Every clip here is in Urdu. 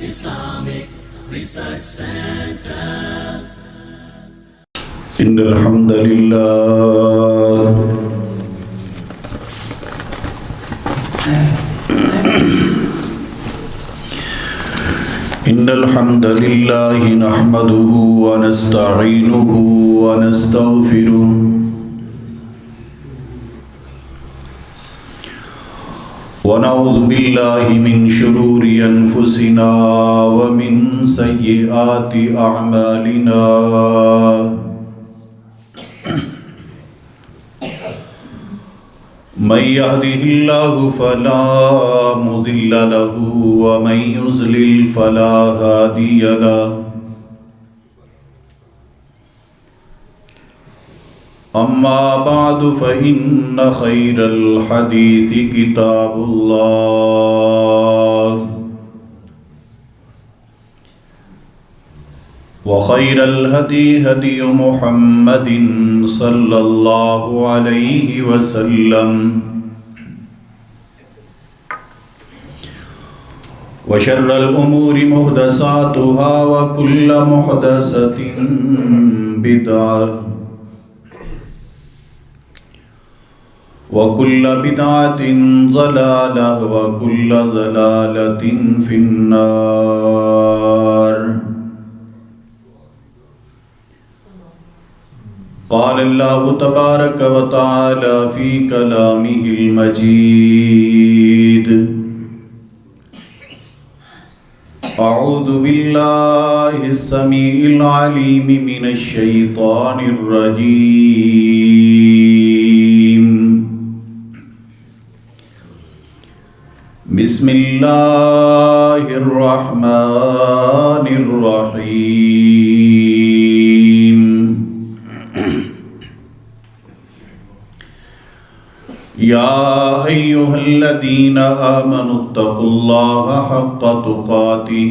Islamic Research Center. إن الحمد لله نحمده ونستعينه ونستغفره ونعوذ بالله من شرور أنفسنا ومن سيئات أعمالنا من يهده الله فلا مضل له ومن يضلل فلا هادي له أما بعد فإن خير الحديث كتاب الله وخير الهدي هدي محمد صلى الله عليه وسلم وشر الأمور محدثاتها وكل محدثة بدعة وكل بدعة ضلالة وكل ضلالة في النار. قال الله تبارك وتعالى في كلامه المجيد: أعوذ بالله السميع العليم من الشيطان الرجيم. بسم الله الرحمن الرحيم. يا أيها الذين آمنوا اتقوا الله حق تقاته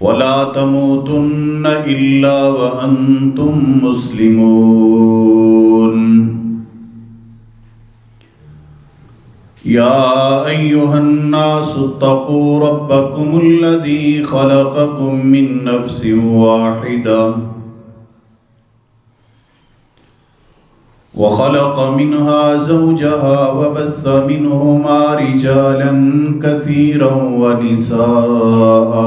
ولا تموتن إلا وأنتم مسلمون. يا أيها الناس اتقوا ربكم الذي خلقكم من نفس واحدة وخلق منها زوجها وبث منهما رجالا كثيرا ونساء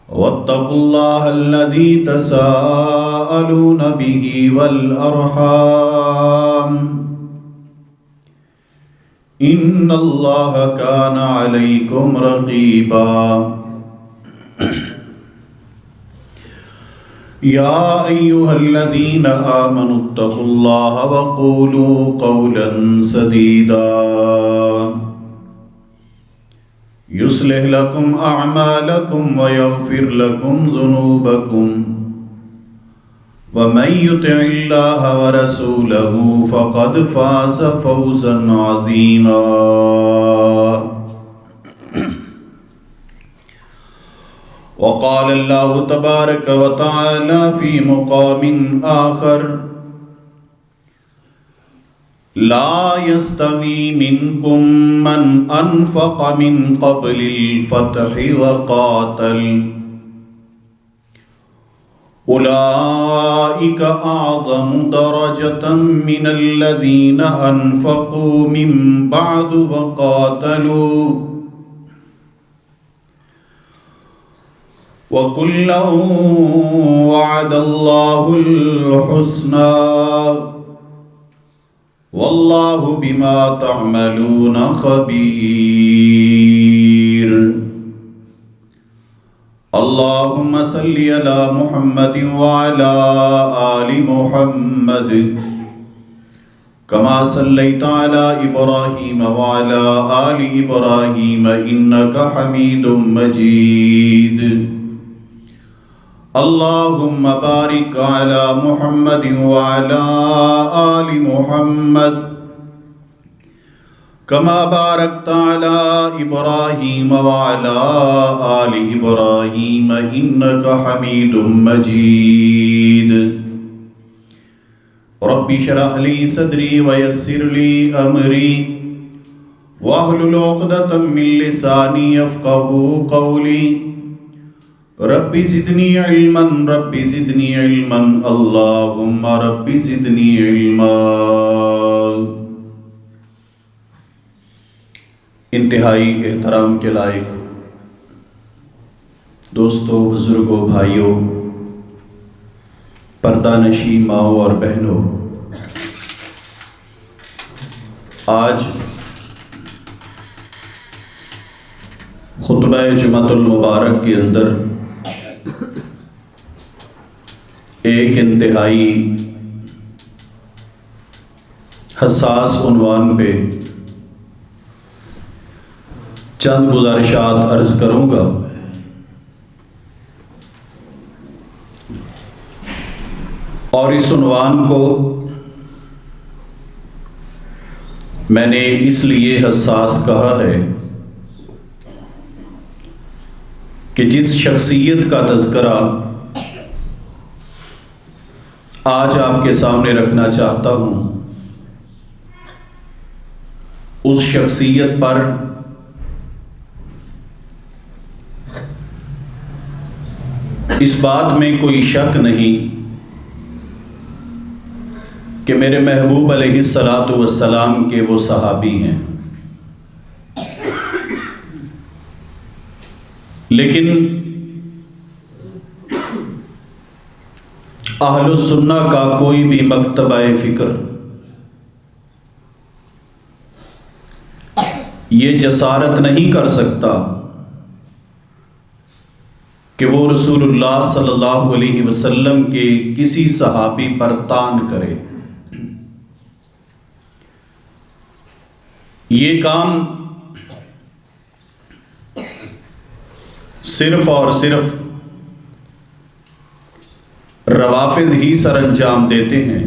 واتقوا الله الذي تساءلون به والأرحام إن الله كان عليكم رقيبا. يا أيها الذين آمنوا اتقوا الله وقولوا قولا سديدا يصلح لكم أعمالكم ويغفر لكم ذنوبكم ومن يطع الله ورسوله فقد فاز فوزا عظيما. وقال الله تبارك وتعالى في مقام آخر: لا يستوي منكم من أنفق من قبل الفتح وقاتل أولئك أعظم درجة من الذين أنفقوا من بعد وقاتلوا وَكُلًّا وَعَدَ اللَّهُ الْحُسْنَى وَاللَّهُ بِمَا تَعْمَلُونَ خَبِيرٌ. اللهم صل على محمد وعلى آل محمد كما صليت على إبراهيم وعلى آل إبراهيم إنك حميد مجيد. اللهم بارك على محمد وعلى آل محمد كما باركت على إبراهيم وعلى آل إبراهيم إنك حميد مجيد. رب اشرح لي صدري ويسر لي أمري واحلل عقدة من لساني يفقهوا قولي رب زدني علما رب زدني علما اللهم رب زدني علما۔ انتہائی احترام کے لائق دوستوں، بزرگوں، بھائیوں، پردہ نشی ماؤں اور بہنوں، آج خطبہ جمعۃ المبارک کے اندر ایک انتہائی حساس عنوان پہ چند گزارشات عرض کروں گا۔ اور اس عنوان کو میں نے اس لیے حساس کہا ہے کہ جس شخصیت کا تذکرہ آج آپ کے سامنے رکھنا چاہتا ہوں، اس شخصیت پر اس بات میں کوئی شک نہیں کہ میرے محبوب علیہ الصلاۃ والسلام کے وہ صحابی ہیں، لیکن اہل السنہ کا کوئی بھی مکتبہ فکر یہ جسارت نہیں کر سکتا کہ وہ رسول اللہ صلی اللہ علیہ وسلم کے کسی صحابی پر طعن کرے۔ یہ کام صرف اور صرف روافض ہی سر انجام دیتے ہیں،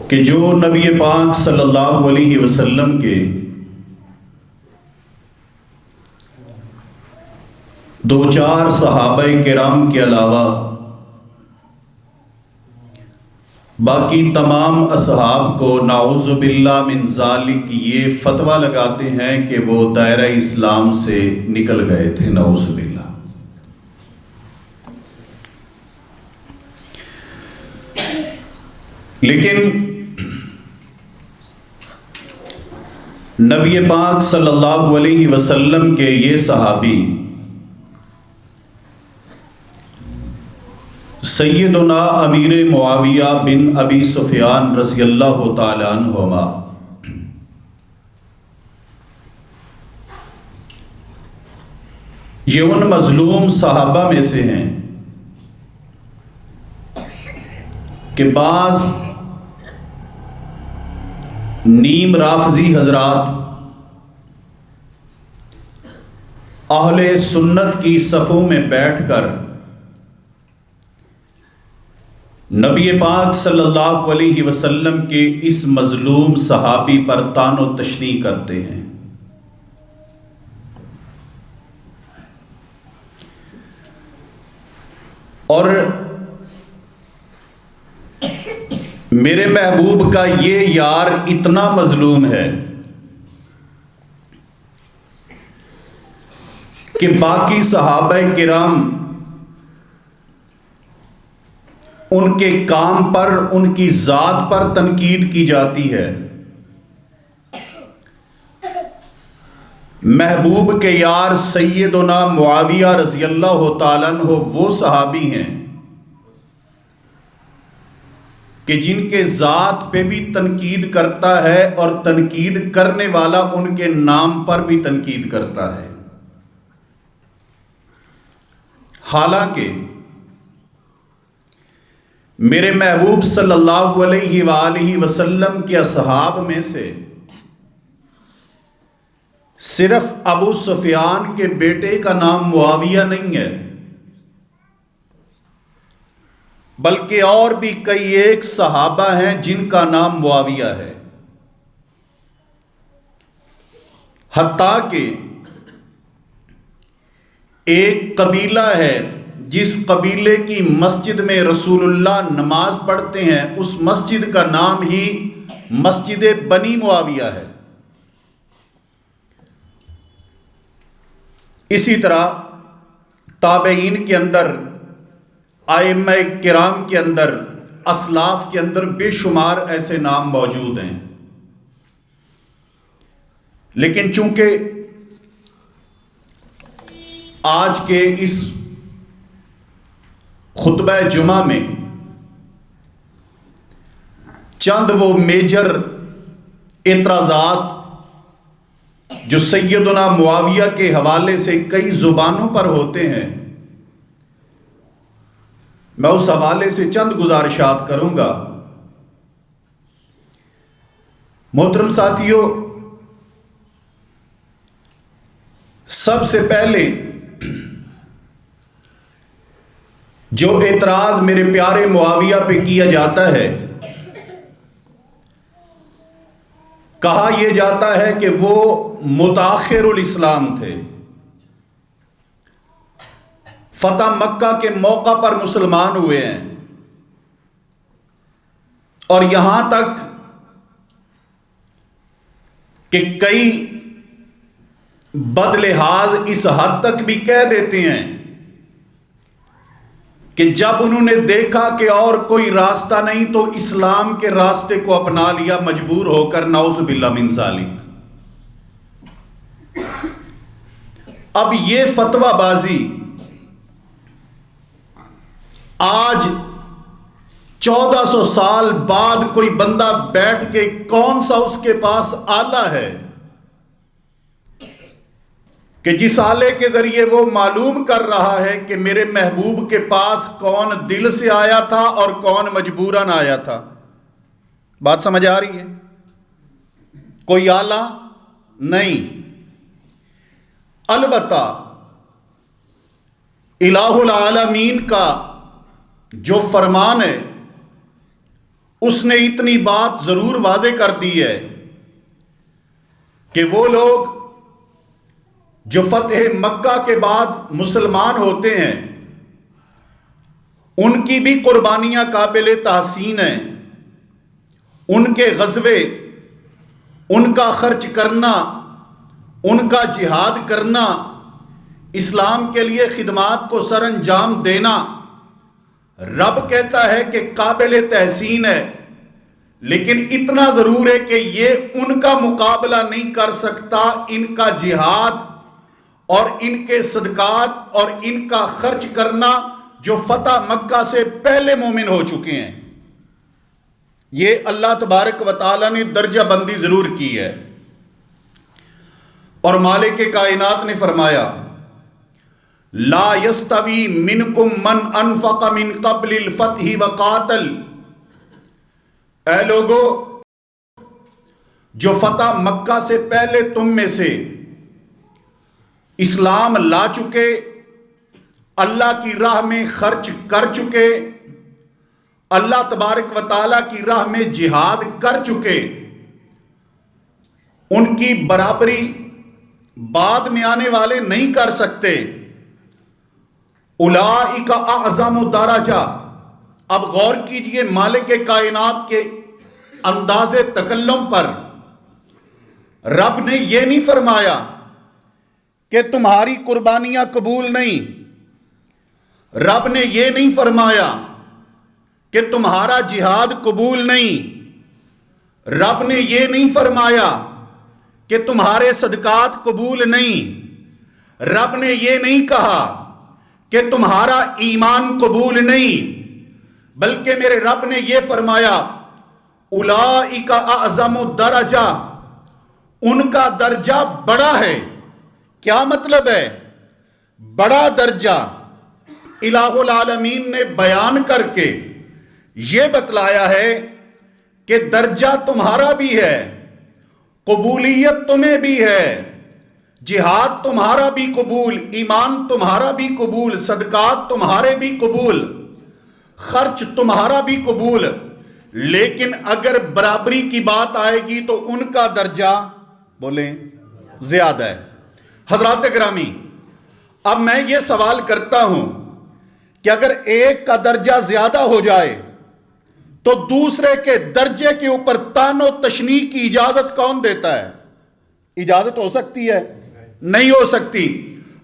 کہ جو نبی پاک صلی اللہ علیہ وسلم کے دو چار صحابہ کرام کے علاوہ باقی تمام اصحاب کو نعوذ باللہ من ذالک یہ فتویٰ لگاتے ہیں کہ وہ دائرہ اسلام سے نکل گئے تھے، نعوذ باللہ۔ لیکن نبی پاک صلی اللہ علیہ وسلم کے یہ صحابی سیدنا امیر معاویہ بن ابی سفیان رضی اللہ تعالی عنہما یہ ان مظلوم صحابہ میں سے ہیں کہ بعض نیم رافضی حضرات اہل سنت کی صفوں میں بیٹھ کر نبی پاک صلی اللہ علیہ وسلم کے اس مظلوم صحابی پر طعن و تشنیع کرتے ہیں۔ اور میرے محبوب کا یہ یار اتنا مظلوم ہے کہ باقی صحابہ کرام ان کے کام پر، ان کی ذات پر تنقید کی جاتی ہے، محبوب کے یار سیدنا معاویہ رضی اللہ تعالیٰ عنہ وہ صحابی ہیں کہ جن کے ذات پہ بھی تنقید کرتا ہے اور تنقید کرنے والا ان کے نام پر بھی تنقید کرتا ہے۔ حالانکہ میرے محبوب صلی اللہ علیہ وآلہ وسلم کے اصحاب میں سے صرف ابو سفیان کے بیٹے کا نام معاویہ نہیں ہے، بلکہ اور بھی کئی ایک صحابہ ہیں جن کا نام معاویہ ہے۔ حتیٰ کہ ایک قبیلہ ہے جس قبیلے کی مسجد میں رسول اللہ نماز پڑھتے ہیں اس مسجد کا نام ہی مسجد بنی معاویہ ہے۔ اسی طرح تابعین کے اندر، ائمہ کرام کے اندر، اسلاف کے اندر بے شمار ایسے نام موجود ہیں، لیکن چونکہ آج کے اس خطبہ جمعہ میں چند وہ میجر اعتراضات جو سیدنا معاویہ کے حوالے سے کئی زبانوں پر ہوتے ہیں، میں اس حوالے سے چند گزارشات کروں گا۔ محترم ساتھیو، سب سے پہلے جو اعتراض میرے پیارے معاویہ پہ کیا جاتا ہے، کہا یہ جاتا ہے کہ وہ متاخر الاسلام تھے، فتح مکہ کے موقع پر مسلمان ہوئے ہیں، اور یہاں تک کہ کئی بدلحاظ اس حد تک بھی کہہ دیتے ہیں کہ جب انہوں نے دیکھا کہ اور کوئی راستہ نہیں تو اسلام کے راستے کو اپنا لیا مجبور ہو کر، نعوذ باللہ من ذالک۔ اب یہ فتویٰ بازی آج 1400 سال بعد کوئی بندہ بیٹھ کے کون سا اس کے پاس آلہ ہے کہ جس آلے کے ذریعے وہ معلوم کر رہا ہے کہ میرے محبوب کے پاس کون دل سے آیا تھا اور کون مجبوراً آیا تھا؟ بات سمجھ آ رہی ہے؟ کوئی آلہ نہیں۔ البتہ الہ العالمین کا جو فرمان ہے اس نے اتنی بات ضرور واضح کر دی ہے کہ وہ لوگ جو فتح مکہ کے بعد مسلمان ہوتے ہیں ان کی بھی قربانیاں قابل تحسین ہیں، ان کے غزوے، ان کا خرچ کرنا، ان کا جہاد کرنا، اسلام کے لیے خدمات کو سر انجام دینا، رب کہتا ہے کہ قابل تحسین ہے، لیکن اتنا ضرور ہے کہ یہ ان کا مقابلہ نہیں کر سکتا ان کا جہاد اور ان کے صدقات اور ان کا خرچ کرنا جو فتح مکہ سے پہلے مومن ہو چکے ہیں۔ یہ اللہ تبارک و تعالیٰ نے درجہ بندی ضرور کی ہے، اور مالک کائنات نے فرمایا لا یستوی منکم من انفق من قبل الفتح وقاتل، اے لوگو جو فتح مکہ سے پہلے تم میں سے اسلام لا چکے، اللہ کی راہ میں خرچ کر چکے، اللہ تبارک و تعالیٰ کی راہ میں جہاد کر چکے، ان کی برابری بعد میں آنے والے نہیں کر سکتے۔ اولئک اعظم درجہ، اب غور کیجئے مالک کائنات کے انداز تکلم پر، رب نے یہ نہیں فرمایا کہ تمہاری قربانیاں قبول نہیں، رب نے یہ نہیں فرمایا کہ تمہارا جہاد قبول نہیں، رب نے یہ نہیں فرمایا کہ تمہارے صدقات قبول نہیں، رب نے یہ نہیں کہا کہ تمہارا ایمان قبول نہیں، بلکہ میرے رب نے یہ فرمایا اولئک اعظم درجہ، ان کا درجہ بڑا ہے۔ کیا مطلب ہے؟ بڑا درجہ الہ العالمین نے بیان کر کے یہ بتلایا ہے کہ درجہ تمہارا بھی ہے، قبولیت تمہیں بھی ہے، جہاد تمہارا بھی قبول، ایمان تمہارا بھی قبول، صدقات تمہارے بھی قبول، خرچ تمہارا بھی قبول، لیکن اگر برابری کی بات آئے گی تو ان کا درجہ بولیں زیادہ ہے۔ حضرات گرامی، اب میں یہ سوال کرتا ہوں کہ اگر ایک کا درجہ زیادہ ہو جائے تو دوسرے کے درجے کے اوپر تان و تشنیع کی اجازت کون دیتا ہے؟ اجازت ہو سکتی ہے؟ نہیں ہو سکتی۔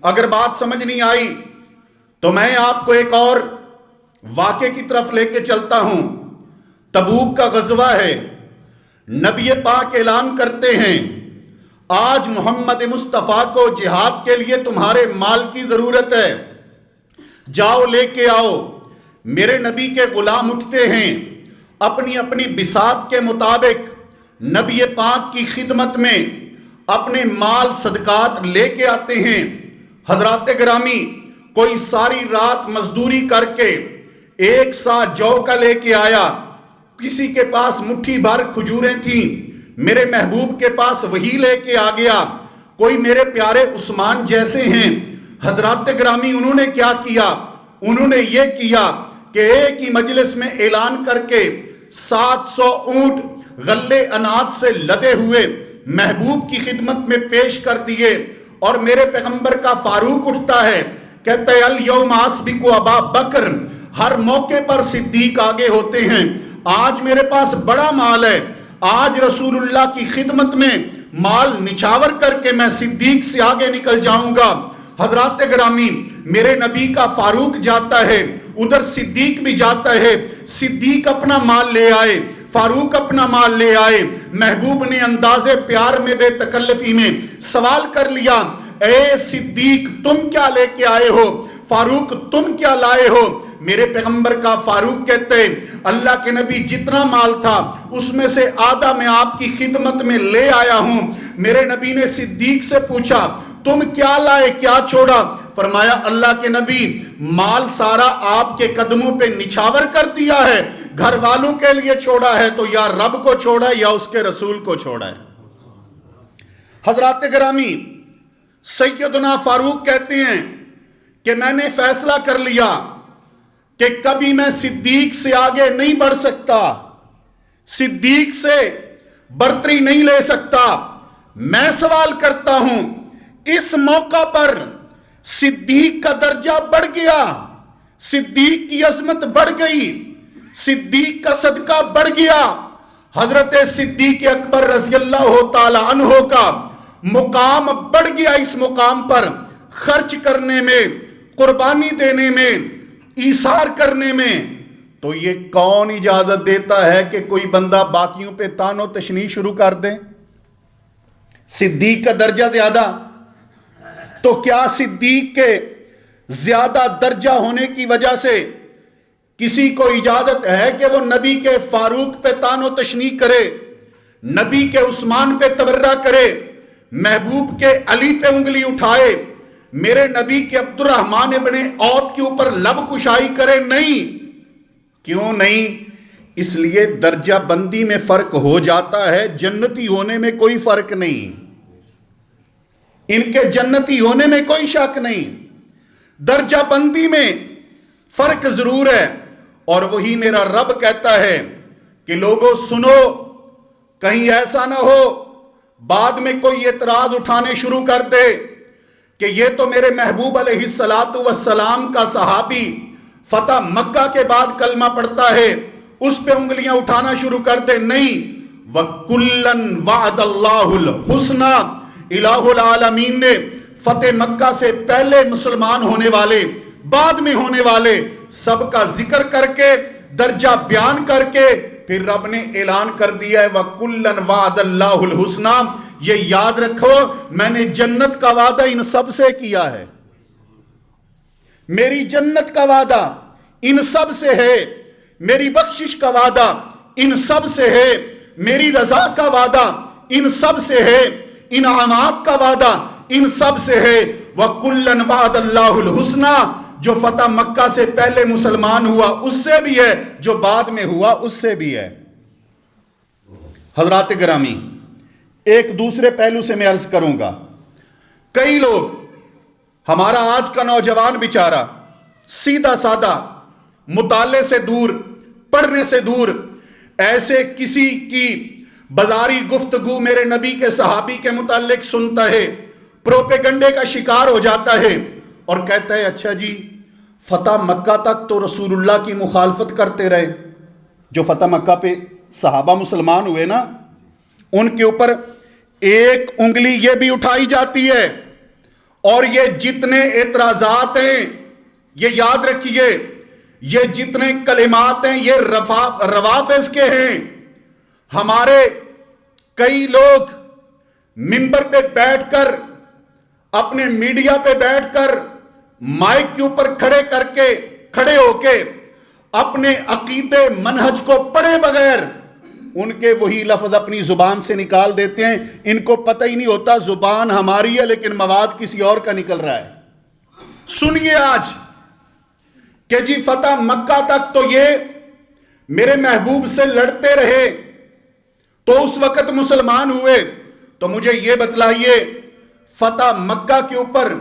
اگر بات سمجھ نہیں آئی تو میں آپ کو ایک اور واقعے کی طرف لے کے چلتا ہوں۔ تبوک کا غزوہ ہے، نبی پاک اعلان کرتے ہیں آج محمد مصطفیٰ کو جہاد کے لیے تمہارے مال کی ضرورت ہے، جاؤ لے کے آؤ۔ میرے نبی کے غلام اٹھتے ہیں، اپنی اپنی بساط کے مطابق نبی پاک کی خدمت میں اپنے مال صدقات لے کے آتے ہیں۔ حضرات گرامی، کوئی ساری رات مزدوری کر کے 1 سا جو کا لے کے آیا، کسی کے پاس مٹھی بھر کھجوریں تھیں، میرے محبوب کے پاس وہی لے کے آ گیا۔ کوئی میرے پیارے عثمان جیسے ہیں، حضرات گرامی، انہوں نے کیا کیا؟ انہوں نے یہ کیا کہ ایک ہی مجلس میں اعلان کر کے 700 اونٹ غلے اناج سے لدے ہوئے محبوب کی خدمت میں پیش کر دیے۔ اور میرے پیغمبر کا فاروق اٹھتا ہے، کہتا ہے الیوم اسبق ابا بکر، ہر موقع پر صدیق آگے ہوتے ہیں۔ آج میرے پاس بڑا مال ہے، آج رسول اللہ کی خدمت میں مال نچھاور کر کے میں صدیق سے آگے نکل جاؤں گا۔ حضرات گرامی، میرے نبی کا فاروق جاتا ہے، ادھر صدیق بھی جاتا ہے۔ صدیق اپنا مال لے آئے، فاروق اپنا مال لے آئے۔ محبوب نے انداز پیار میں، بے تکلفی میں سوال کر لیا، اے صدیق تم کیا لے کے آئے ہو؟ فاروق تم کیا لائے ہو؟ میرے پیغمبر کا فاروق کہتے ہیں اللہ کے نبی جتنا مال تھا اس میں سے آدھا میں آپ کی خدمت میں لے آیا ہوں۔ میرے نبی نے صدیق سے پوچھا تم کیا لائے، کیا چھوڑا؟ فرمایا اللہ کے نبی مال سارا آپ کے قدموں پہ نچھاور کر دیا ہے، گھر والوں کے لیے چھوڑا ہے تو یا رب کو چھوڑا ہے یا اس کے رسول کو چھوڑا ہے۔ حضرات گرامی، سیدنا فاروق کہتے ہیں کہ میں نے فیصلہ کر لیا کہ کبھی میں صدیق سے آگے نہیں بڑھ سکتا، صدیق سے برتری نہیں لے سکتا۔ میں سوال کرتا ہوں، اس موقع پر صدیق کا درجہ بڑھ گیا، صدیق کی عظمت بڑھ گئی، صدیق کا صدقہ بڑھ گیا۔ حضرت صدیق اکبر رضی اللہ تعالی عنہ کا مقام بڑھ گیا، اس مقام پر خرچ کرنے میں، قربانی دینے میں، ایثار کرنے میں۔ تو یہ کون اجازت دیتا ہے کہ کوئی بندہ باقیوں پہ تان و تشنیع شروع کر دے؟ صدیق کا درجہ زیادہ، تو کیا صدیق کے زیادہ درجہ ہونے کی وجہ سے کسی کو اجازت ہے کہ وہ نبی کے فاروق پہ تان و تشنیع کرے، نبی کے عثمان پہ تبرہ کرے، محبوب کے علی پہ انگلی اٹھائے، میرے نبی کے عبد الرحمن ابن عوف کے اوپر لب کشائی کرے؟ نہیں۔ کیوں نہیں؟ اس لیے درجہ بندی میں فرق ہو جاتا ہے، جنتی ہونے میں کوئی فرق نہیں، ان کے جنتی ہونے میں کوئی شک نہیں، درجہ بندی میں فرق ضرور ہے۔ اور وہی میرا رب کہتا ہے کہ لوگوں سنو، کہیں ایسا نہ ہو بعد میں کوئی اعتراض اٹھانے شروع کر دے کہ یہ تو میرے محبوب علیہ السلام کا صحابی فتح مکہ کے بعد کلمہ پڑھتا ہے، اس پہ انگلیاں اٹھانا شروع کر دے۔ نہیں، وَكُلًّا وَعَدَ اللَّهُ الْحُسْنَى، الہ العالمین نے فتح مکہ سے پہلے مسلمان ہونے والے، بعد میں ہونے والے سب کا ذکر کر کے، درجہ بیان کر کے، پھر رب نے اعلان کر دیا ہے وَكُلًّا وَعَدَ اللَّهُ الْحُسْنَى۔ یہ یاد رکھو، میں نے جنت کا وعدہ ان سب سے کیا ہے، میری جنت کا وعدہ ان سب سے ہے، میری بخشش کا وعدہ ان سب سے ہے، میری رضا کا وعدہ ان سب سے ہے، انعامات کا وعدہ ان سب سے ہے۔ وَكُلًّا وَعَدَ اللَّهُ الْحُسْنَى، جو فتح مکہ سے پہلے مسلمان ہوا اس سے بھی ہے، جو بعد میں ہوا اس سے بھی ہے۔ حضرات گرامی، ایک دوسرے پہلو سے میں عرض کروں گا، کئی لوگ، ہمارا آج کا نوجوان بیچارہ سیدھا سادہ، مطالعے سے دور، پڑھنے سے دور، ایسے کسی کی بازاری گفتگو میرے نبی کے صحابی کے متعلق سنتا ہے، پروپیگنڈے کا شکار ہو جاتا ہے اور کہتا ہے اچھا جی فتح مکہ تک تو رسول اللہ کی مخالفت کرتے رہے. جو فتح مکہ پہ صحابہ مسلمان ہوئے نا، ان کے اوپر ایک انگلی یہ بھی اٹھائی جاتی ہے، اور یہ جتنے اعتراضات ہیں یہ یاد رکھیے، یہ جتنے کلمات ہیں یہ روافض کے ہیں. ہمارے کئی لوگ منبر پہ بیٹھ کر، اپنے میڈیا پہ بیٹھ کر، مائک کے اوپر کھڑے ہو کے اپنے عقیدے منہج کو پڑھے بغیر ان کے وہی لفظ اپنی زبان سے نکال دیتے ہیں. ان کو پتہ ہی نہیں ہوتا زبان ہماری ہے لیکن مواد کسی اور کا نکل رہا ہے. سنیے آج کہ جی فتح مکہ تک تو یہ میرے محبوب سے لڑتے رہے تو اس وقت مسلمان ہوئے. تو مجھے یہ بتلائیے، فتح مکہ کے اوپر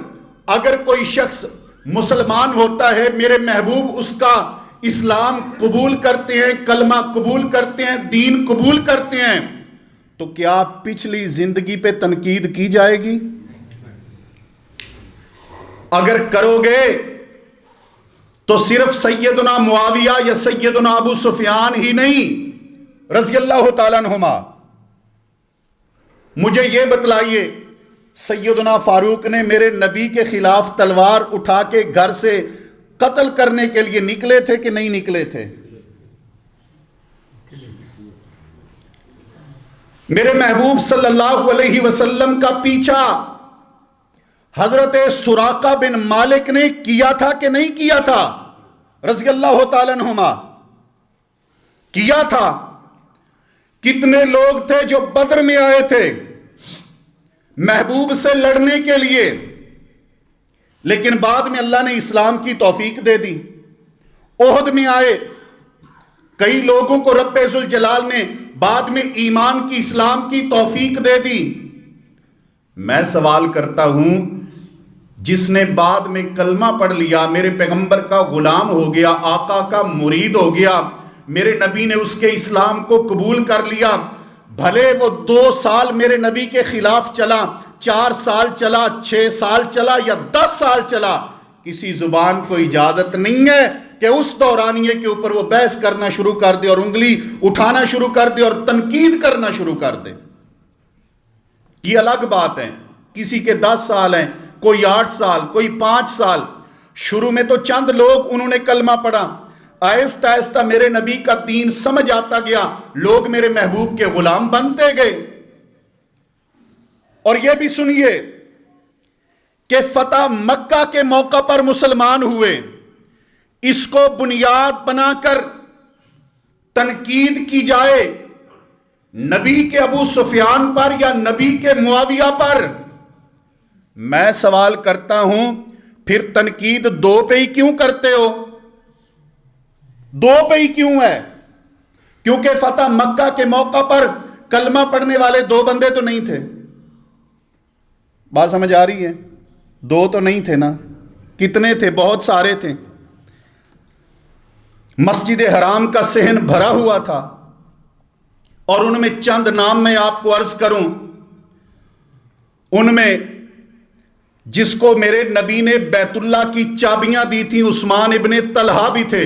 اگر کوئی شخص مسلمان ہوتا ہے، میرے محبوب اس کا اسلام قبول کرتے ہیں، کلمہ قبول کرتے ہیں، دین قبول کرتے ہیں، تو کیا پچھلی زندگی پہ تنقید کی جائے گی؟ اگر کرو گے تو صرف سیدنا معاویہ یا سیدنا ابو سفیان ہی نہیں رضی اللہ تعالیٰ عنہما. مجھے یہ بتلائیے، سیدنا فاروق نے میرے نبی کے خلاف تلوار اٹھا کے گھر سے قتل کرنے کے لیے نکلے تھے کہ نہیں نکلے تھے؟ میرے محبوب صلی اللہ علیہ وسلم کا پیچھا حضرت سراقہ بن مالک نے کیا تھا کہ نہیں کیا تھا رضی اللہ تعالیٰ عنہما؟ کیا تھا. کتنے لوگ تھے جو بدر میں آئے تھے محبوب سے لڑنے کے لیے، لیکن بعد میں اللہ نے اسلام کی توفیق دے دی. احد میں آئے، کئی لوگوں کو رب ذوالجلال نے بعد میں ایمان کی، اسلام کی توفیق دے دی. میں سوال کرتا ہوں، جس نے بعد میں کلمہ پڑھ لیا، میرے پیغمبر کا غلام ہو گیا، آقا کا مرید ہو گیا، میرے نبی نے اس کے اسلام کو قبول کر لیا، بھلے وہ 2 سال میرے نبی کے خلاف چلا، 4 سال چلا، 6 سال چلا یا 10 سال چلا، کسی زبان کو اجازت نہیں ہے کہ اس دورانیے کے اوپر وہ بحث کرنا شروع کر دے اور انگلی اٹھانا شروع کر دے اور تنقید کرنا شروع کر دے. یہ الگ بات ہے. کسی کے 10 سال ہیں، کوئی 8 سال، کوئی 5 سال. شروع میں تو چند لوگ انہوں نے کلمہ پڑھا، آہستہ آہستہ میرے نبی کا دین سمجھ آتا گیا، لوگ میرے محبوب کے غلام بنتے گئے. اور یہ بھی سنیے کہ فتح مکہ کے موقع پر مسلمان ہوئے، اس کو بنیاد بنا کر تنقید کی جائے نبی کے ابو سفیان پر یا نبی کے معاویہ پر. میں سوال کرتا ہوں، پھر تنقید 2 پہ ہی کیوں کرتے ہو؟ 2 پہ ہی کیوں ہے؟ کیونکہ فتح مکہ کے موقع پر کلمہ پڑھنے والے 2 بندے تو نہیں تھے. بات سمجھ آ رہی ہے؟ 2 تو نہیں تھے نا. کتنے تھے؟ بہت سارے تھے. مسجد حرام کا صحن بھرا ہوا تھا، اور ان میں چند نام میں آپ کو عرض کروں. ان میں جس کو میرے نبی نے بیت اللہ کی چابیاں دی تھیں، عثمان ابن طلحہ بھی تھے.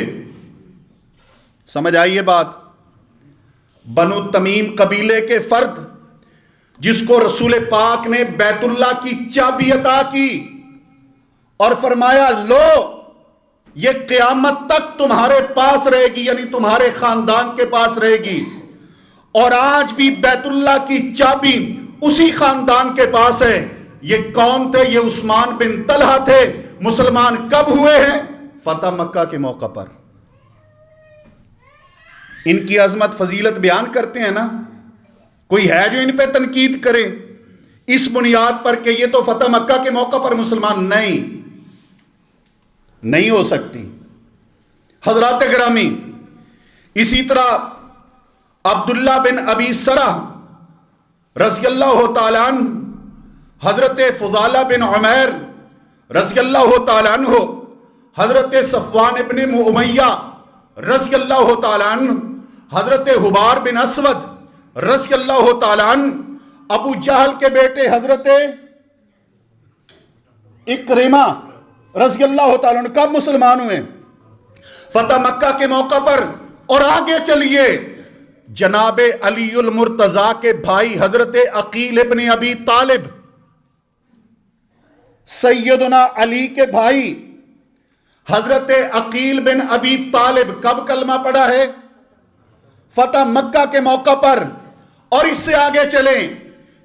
سمجھ آئیے بات؟ بنو تمیم قبیلے کے فرد جس کو رسول پاک نے بیت اللہ کی چابی عطا کی اور فرمایا لو یہ قیامت تک تمہارے پاس رہے گی، یعنی تمہارے خاندان کے پاس رہے گی. اور آج بھی بیت اللہ کی چابی اسی خاندان کے پاس ہے. یہ کون تھے؟ یہ عثمان بن طلحہ تھے. مسلمان کب ہوئے ہیں؟ فتح مکہ کے موقع پر. ان کی عظمت فضیلت بیان کرتے ہیں نا. کوئی ہے جو ان پہ تنقید کرے اس بنیاد پر کہ یہ تو فتح مکہ کے موقع پر مسلمان؟ نہیں ہو سکتی. حضرات گرامی، اسی طرح عبداللہ بن ابی سرح رضی اللہ تعالیٰ عنہ، حضرت فضالہ بن عمیر رضی اللہ تعالیٰ عنہ، حضرت صفوان ابن امیہ رضی اللہ تعالیٰ عنہ، حضرت حبار بن اسود رضی اللہ تعالیٰ عنہ، ابو جہل کے بیٹے حضرت اکرمہ رضی اللہ تعالیٰ عنہ کب مسلمان ہوئے؟ فتح مکہ کے موقع پر۔ اور آگے چلیے، جناب علی المرتضیٰ کے بھائی حضرت عقیل ابن ابی طالب، سیدنا علی کے بھائی حضرت عقیل بن ابی طالب کب کلمہ پڑھا ہے؟ فتح مکہ کے موقع پر۔ اور اس سے آگے چلیں،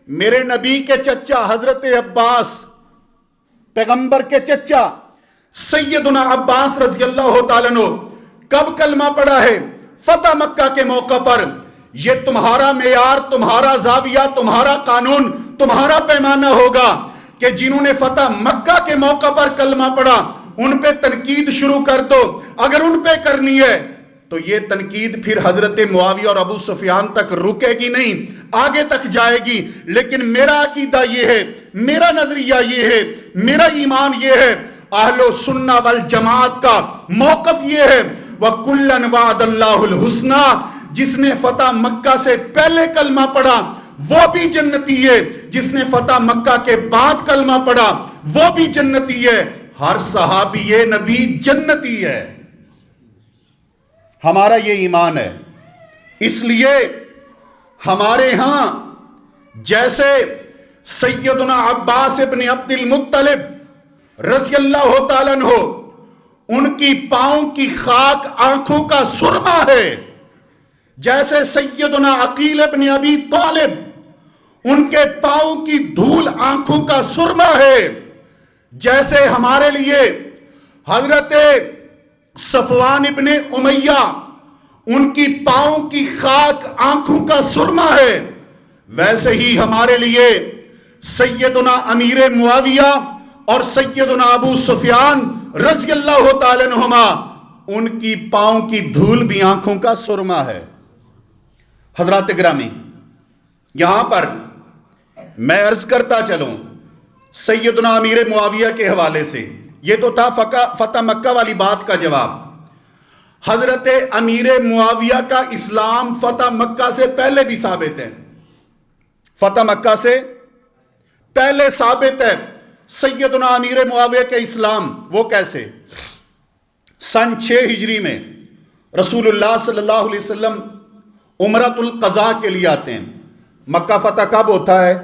میرے نبی کے چچا حضرت عباس، پیغمبر کے چچا سیدنا عباس رضی اللہ تعالیٰ عنہ کب کلمہ پڑھا ہے؟ فتح مکہ کے موقع پر۔ یہ تمہارا معیار، تمہارا زاویہ، تمہارا قانون، تمہارا پیمانہ ہوگا کہ جنہوں نے فتح مکہ کے موقع پر کلمہ پڑھا ان پہ تنقید شروع کر دو۔ اگر ان پہ کرنی ہے تو یہ تنقید پھر حضرت معاویہ اور ابو سفیان تک رکے گی نہیں، آگے تک جائے گی۔ لیکن میرا عقیدہ یہ ہے، میرا نظریہ یہ ہے، میرا ایمان یہ ہے، اہل سنہ والجماعت کا موقف یہ ہے، وَكُلًّا وَعَدَ اللَّهُ الْحُسْنَى، جس نے فتح مکہ سے پہلے کلمہ پڑھا وہ بھی جنتی ہے، جس نے فتح مکہ کے بعد کلمہ پڑھا وہ بھی جنتی ہے۔ ہر صحابی نبی جنتی ہے، ہمارا یہ ایمان ہے۔ اس لیے ہمارے ہاں جیسے سیدنا عباس ابن عبد المطلب رضی اللہ تعالیٰ عنہ، ان کی پاؤں کی خاک آنکھوں کا سرما ہے، جیسے سیدنا عقیل ابن ابی طالب ان کے پاؤں کی دھول آنکھوں کا سرما ہے، جیسے ہمارے لیے حضرت صفوان ابن امیہ ان کی پاؤں کی خاک آنکھوں کا سرما ہے، ویسے ہی ہمارے لیے سیدنا امیر معاویہ اور سیدنا ابو سفیان رضی اللہ تعالیٰ عنہما ان کی پاؤں کی دھول بھی آنکھوں کا سرما ہے۔ حضرات گرامی، یہاں پر میں عرض کرتا چلوں سیدنا امیر معاویہ کے حوالے سے، یہ تو تھا فتح مکہ والی بات کا جواب۔ حضرت امیر معاویہ کا اسلام فتح مکہ سے پہلے بھی ثابت ہے، فتح مکہ سے پہلے ثابت ہے سیدنا امیر معاویہ کے اسلام۔ وہ کیسے؟ سن 6 ہجری میں رسول اللہ صلی اللہ علیہ وسلم عمرۃ القضاء کے لیے آتے ہیں۔ مکہ فتح کب ہوتا ہے؟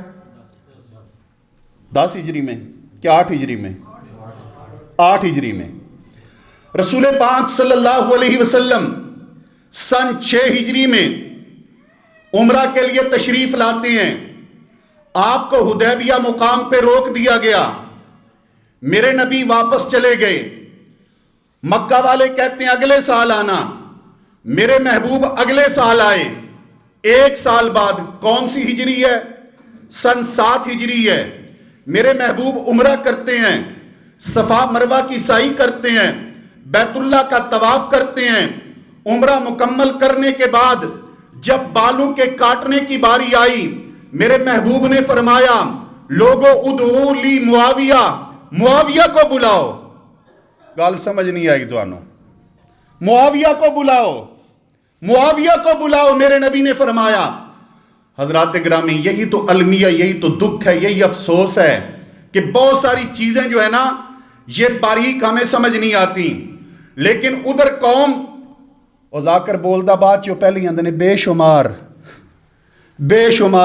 10 ہجری میں کیا 8 ہجری میں؟ 8 ہجری میں۔ رسول پاک صلی اللہ علیہ وسلم سن 6 ہجری میں عمرہ کے لیے تشریف لاتے ہیں۔ آپ کو حدیبیہ مقام پہ روک دیا گیا، میرے نبی واپس چلے گئے۔ مکہ والے کہتے ہیں اگلے سال آنا، میرے محبوب اگلے سال آئے۔ 1 سال بعد، کون سی ہجری ہے؟ سن 7 ہجری ہے۔ میرے محبوب عمرہ کرتے ہیں، صفا مروہ کی سعی کرتے ہیں، بیت اللہ کا طواف کرتے ہیں۔ عمرہ مکمل کرنے کے بعد جب بالوں کے کاٹنے کی باری آئی، میرے محبوب نے فرمایا لوگو ادعو لی معاویہ، معاویہ کو بلاؤ۔ گال سمجھ نہیں آئی دوانوں، معاویہ کو بلاؤ، معاویہ کو بلاؤ، میرے نبی نے فرمایا۔ حضرات گرامی، یہی تو المیہ، یہی تو دکھ ہے، یہی افسوس ہے کہ بہت ساری چیزیں جو ہے نا یہ باریک ہمیں سمجھ نہیں آتی، لیکن ادھر قوم اور ذاکر بولدہ بات جو پہلی اندنے بے شمار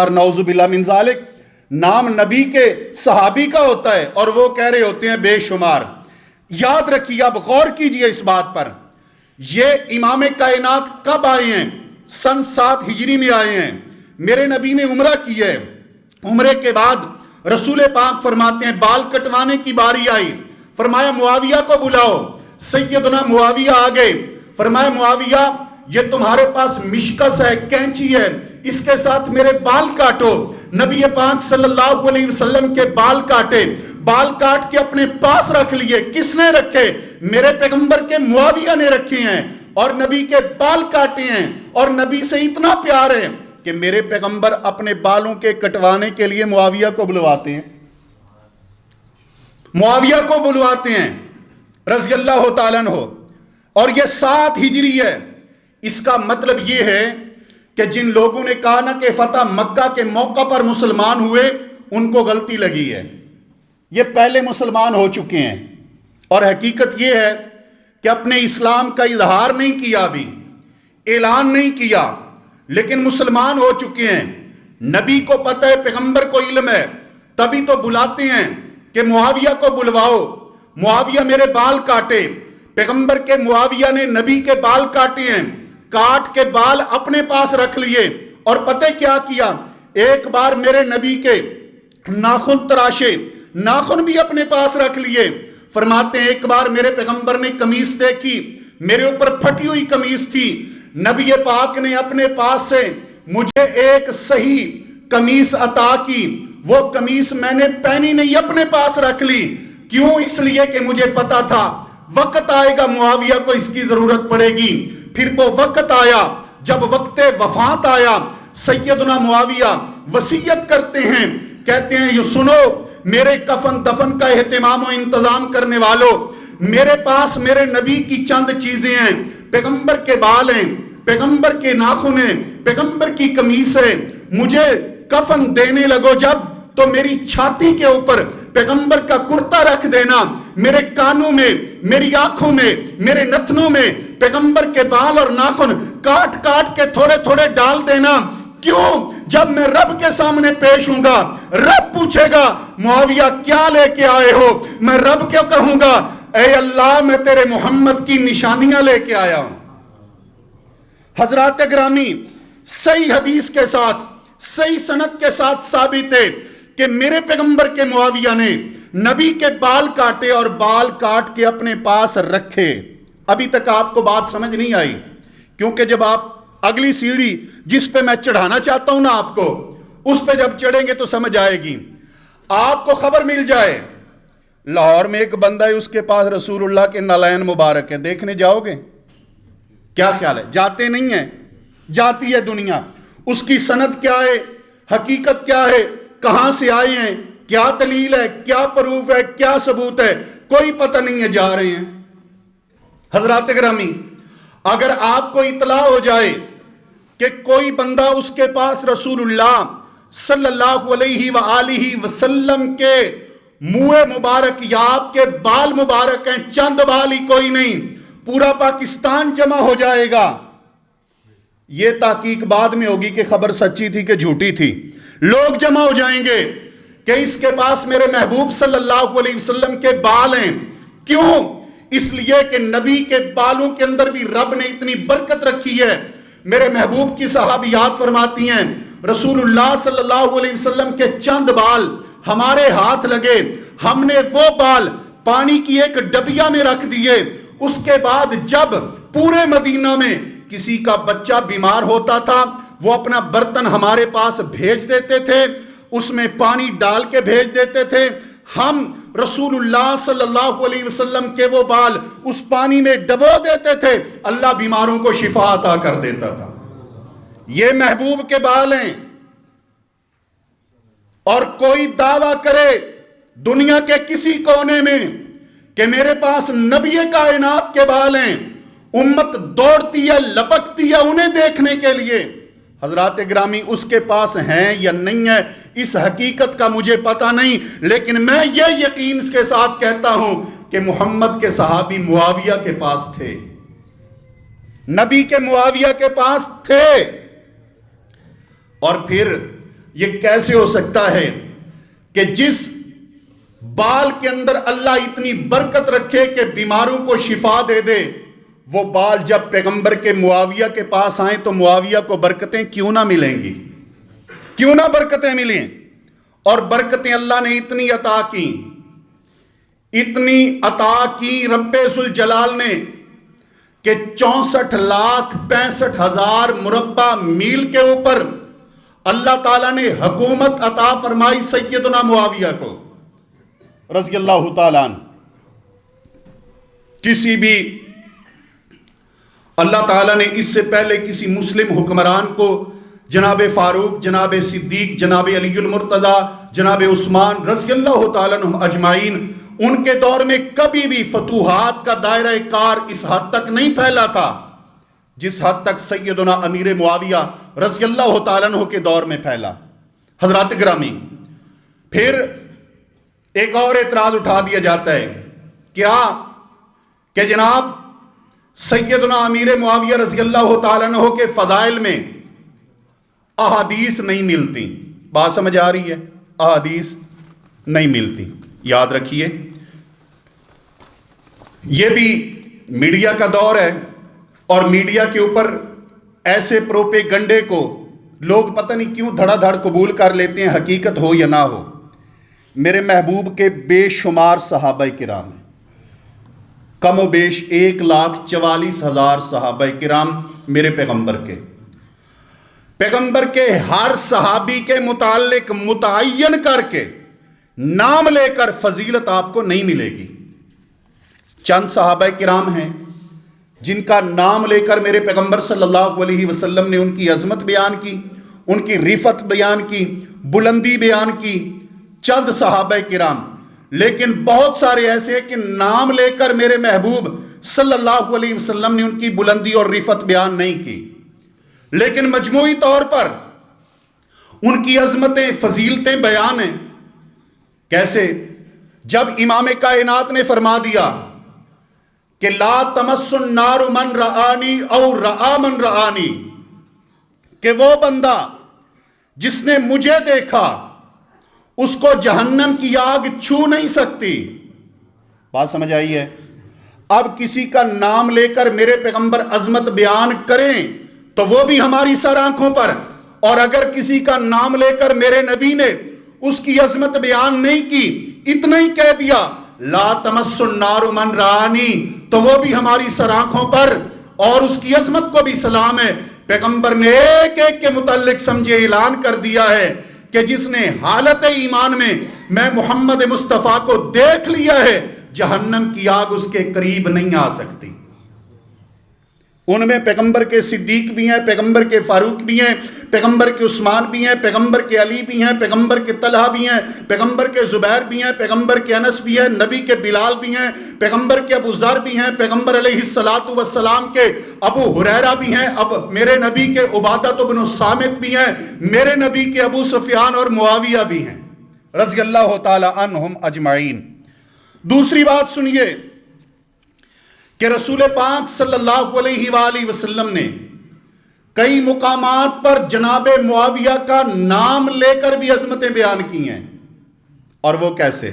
نعوذ باللہ من ذالک، نام نبی کے صحابی کا ہوتا ہے اور وہ کہہ رہے ہوتے ہیں بے شمار۔ یاد رکھیے، اب غور کیجئے اس بات پر، یہ امام کائنات کب آئے ہیں؟ سن 7 ہجری میں آئے ہیں۔ میرے نبی نے عمرہ کی ہے، عمرے کے بعد رسول پاک فرماتے ہیں بال کٹوانے کی باری آئی، فرمایا معاویہ کو بلاؤ۔ سیدنا معاویہ آ گئے، فرمایا معاویہ یہ تمہارے پاس مشکس ہے، کینچی ہے، اس کے ساتھ میرے بال کاٹو۔ نبی پاک صلی اللہ علیہ وسلم کے بال کاٹے، بال کاٹ کے اپنے پاس رکھ لیے۔ کس نے رکھے؟ میرے پیغمبر کے معاویہ نے رکھے ہیں، اور نبی کے بال کاٹے ہیں، اور نبی سے اتنا پیار ہے کہ میرے پیغمبر اپنے بالوں کے کٹوانے کے لیے معاویہ کو بلواتے ہیں، معاویہ کو بلواتے ہیں رضی اللہ تعالیٰ عنہ۔ اور یہ 7 ہجری ہے۔ اس کا مطلب یہ ہے کہ جن لوگوں نے کہا نا کہ فتح مکہ کے موقع پر مسلمان ہوئے، ان کو غلطی لگی ہے، یہ پہلے مسلمان ہو چکے ہیں۔ اور حقیقت یہ ہے کہ اپنے اسلام کا اظہار نہیں کیا، ابھی اعلان نہیں کیا، لیکن مسلمان ہو چکے ہیں۔ نبی کو پتہ ہے، پیغمبر کو علم ہے، تبھی تو بلاتے ہیں کہ معاویہ کو بلواؤ، معاویہ میرے بال کاٹے۔ پیغمبر کے معاویہ نے نبی کے بال کاٹے ہیں، کاٹ کے بال اپنے پاس رکھ لیے، اور پتہ کیا کیا؟ ایک بار میرے نبی کے ناخن تراشے، ناخن بھی اپنے پاس رکھ لیے۔ فرماتے ہیں ایک بار میرے پیغمبر نے قمیص دیکھی، میرے اوپر پھٹی ہوئی قمیص تھی، نبی پاک نے اپنے پاس سے مجھے ایک صحیح قمیص عطا کی، وہ قمیص میں نے پہنی نہیں، اپنے پاس رکھ لی۔ کیوں؟ اس لیے کہ مجھے پتا تھا وقت آئے گا معاویہ کو اس کی ضرورت پڑے گی۔ پھر وہ وقت آیا، جب وقت وفات آیا، سیدنا معاویہ وصیت کرتے ہیں، کہتے ہیں یہ سنو میرے کفن دفن کا اہتمام و انتظام کرنے والوں، میرے پاس میرے نبی کی چند چیزیں ہیں، پیغمبر کے بال ہیں، پیغمبر کے ناخن ہیں، پیغمبر کی قمیص ہے، مجھے کفن دینے لگو جب تو میری چھاتی کے اوپر پیغمبر کا کرتا رکھ دینا، میرے کانوں میں، میری آنکھوں میں، میرے نتنوں میں پیغمبر کے بال اور ناخن کاٹ کاٹ کے تھوڑے تھوڑے ڈال دینا۔ کیوں؟ جب میں رب کے سامنے پیش ہوں گا، رب پوچھے گا معاویہ کیا لے کے آئے ہو، میں رب کیوں کہوں گا اے اللہ میں تیرے محمد کی نشانیاں لے کے آیا ہوں۔ حضرات گرامی، صحیح حدیث کے ساتھ، صحیح سند کے ساتھ ثابت ہے کہ میرے پیغمبر کے معاویہ نے نبی کے بال کاٹے اور بال کاٹ کے اپنے پاس رکھے۔ ابھی تک آپ کو بات سمجھ نہیں آئی، کیونکہ جب آپ اگلی سیڑھی جس پہ میں چڑھانا چاہتا ہوں نا آپ کو، اس پہ جب چڑھیں گے تو سمجھ آئے گی۔ آپ کو خبر مل جائے لاہور میں ایک بندہ ہے، اس کے پاس رسول اللہ کے نالین مبارک ہے، دیکھنے جاؤ گے؟ کیا خیال ہے؟ جاتے نہیں ہیں؟ جاتی ہے دنیا۔ اس کی سند کیا ہے؟ حقیقت کیا ہے؟ کہاں سے آئے ہیں؟ کیا دلیل ہے؟ کیا پروف ہے؟ کیا ثبوت ہے؟ کوئی پتہ نہیں ہے، جا رہے ہیں۔ حضرات گرامی، اگر آپ کو اطلاع ہو جائے کہ کوئی بندہ اس کے پاس رسول اللہ صلی اللہ علیہ وآلہ وسلم کے منہ مبارک یا آپ کے بال مبارک ہیں، چند بال ہی کوئی نہیں، پورا پاکستان جمع ہو جائے گا۔ یہ تحقیق بعد میں ہوگی کہ خبر سچی تھی کہ جھوٹی تھی۔ لوگ جمع ہو جائیں گے کہ اس کے پاس میرے محبوب صلی اللہ علیہ وسلم کے بال ہیں۔ کیوں؟ اس لیے کہ نبی کے بالوں کے اندر بھی رب نے اتنی برکت رکھی ہے۔ میرے محبوب کی صحابیات فرماتی ہیں رسول اللہ صلی اللہ علیہ وسلم کے چند بال ہمارے ہاتھ لگے، ہم نے وہ بال پانی کی ایک ڈبیا میں رکھ دیے۔ اس کے بعد جب پورے مدینہ میں کسی کا بچہ بیمار ہوتا تھا، وہ اپنا برتن ہمارے پاس بھیج دیتے تھے، اس میں پانی ڈال کے بھیج دیتے تھے، ہم رسول اللہ صلی اللہ علیہ وسلم کے وہ بال اس پانی میں ڈبو دیتے تھے، اللہ بیماروں کو شفا عطا کر دیتا تھا۔ یہ محبوب کے بال ہیں۔ اور کوئی دعویٰ کرے دنیا کے کسی کونے میں کہ میرے پاس نبی کائنات کے بال ہیں، امت دوڑتی ہے، لپکتی ہے انہیں دیکھنے کے لیے۔ حضرات گرامی، اس کے پاس ہیں یا نہیں ہے اس حقیقت کا مجھے پتہ نہیں، لیکن میں یہ یقین کے ساتھ کہتا ہوں کہ محمد کے صحابی معاویہ کے پاس تھے، نبی کے معاویہ کے پاس تھے۔ اور پھر یہ کیسے ہو سکتا ہے کہ جس بال کے اندر اللہ اتنی برکت رکھے کہ بیماروں کو شفا دے دے، وہ بال جب پیغمبر کے معاویہ کے پاس آئیں تو معاویہ کو برکتیں کیوں نہ ملیں گی؟ کیوں نہ برکتیں ملیں؟ اور برکتیں اللہ نے اتنی عطا کی، اتنی عطا کی رب ذوالجلال نے کہ 64,65,000 مربع میل کے اوپر اللہ تعالیٰ نے حکومت عطا فرمائی سیدنا معاویہ کو رضی اللہ تعالیٰ عنہ۔ کسی بھی اللہ تعالیٰ نے اس سے پہلے کسی مسلم حکمران کو جناب فاروق، جناب صدیق، جناب علی المرتضی، جناب عثمان رضی اللہ تعالیٰ عنہ اجمعین، ان کے دور میں کبھی بھی فتوحات کا دائرہ کار اس حد تک نہیں پھیلا تھا جس حد تک سیدنا امیر معاویہ رضی اللہ تعالیٰ عنہ کے دور میں پھیلا۔ حضرات گرامی، پھر ایک اور اعتراض اٹھا دیا جاتا ہے، کیا کہ جناب سیدنا امیر معاویہ رضی اللہ تعالیٰ عنہ کے فضائل میں احادیث نہیں ملتی. بات سمجھ آ رہی ہے؟ احادیث نہیں ملتی. یاد رکھیے یہ بھی میڈیا کا دور ہے، اور میڈیا کے اوپر ایسے پروپیگنڈے کو لوگ پتہ نہیں کیوں دھڑا دھڑ قبول کر لیتے ہیں، حقیقت ہو یا نہ ہو. میرے محبوب کے بے شمار صحابہ کرام ہیں، کم و بیش 1,44,000 صحابہ کرام میرے پیغمبر کے ہر صحابی کے متعلق متعین کر کے نام لے کر فضیلت آپ کو نہیں ملے گی. چند صحابہ کرام ہیں جن کا نام لے کر میرے پیغمبر صلی اللہ علیہ وسلم نے ان کی عظمت بیان کی، ان کی رفعت بیان کی، بلندی بیان کی. چند صحابہ کرام، لیکن بہت سارے ایسے ہیں کہ نام لے کر میرے محبوب صلی اللہ علیہ وسلم نے ان کی بلندی اور رفعت بیان نہیں کی، لیکن مجموعی طور پر ان کی عظمتیں فضیلتیں بیان ہیں. کیسے؟ جب امام کائنات نے فرما دیا کہ لا تمس النار من رآنی او رآ من رآنی، کہ وہ بندہ جس نے مجھے دیکھا اس کو جہنم کی آگ چھو نہیں سکتی. بات سمجھ آئی ہے؟ اب کسی کا نام لے کر میرے پیغمبر عظمت بیان کریں تو وہ بھی ہماری سر آنکھوں پر، اور اگر کسی کا نام لے کر میرے نبی نے اس کی عظمت بیان نہیں کی، اتنا ہی کہہ دیا لا تمس النار من رآنی، تو وہ بھی ہماری سر آنکھوں پر، اور اس کی عظمت کو بھی سلام ہے. پیغمبر نے ایک ایک کے متعلق سمجھے اعلان کر دیا ہے کہ جس نے حالت ایمان میں محمد مصطفیٰ کو دیکھ لیا ہے، جہنم کی آگ اس کے قریب نہیں آ سکتی. ان میں پیغمبر کے صدیق بھی ہیں، پیغمبر کے فاروق بھی ہیں، پیغمبر کے عثمان بھی ہیں، پیغمبر کے علی بھی ہیں، پیغمبر کے طلحہ بھی ہیں، پیغمبر کے زبیر بھی ہیں، پیغمبر کے انس بھی ہیں، نبی کے بلال بھی ہیں، پیغمبر کے ابو ذر بھی ہیں، پیغمبر علیہ السلام کے ابو ہریرہ بھی ہیں، اب میرے نبی کے عبادہ بن الصامت بھی ہیں، میرے نبی کے ابو سفیان اور معاویہ بھی ہیں رضی اللہ تعالی عنہم اجمعین. دوسری بات سنیے کہ رسول پاک صلی اللہ علیہ وآلہ وسلم نے کئی مقامات پر جناب معاویہ کا نام لے کر بھی عظمتیں بیان کی ہیں. اور وہ کیسے؟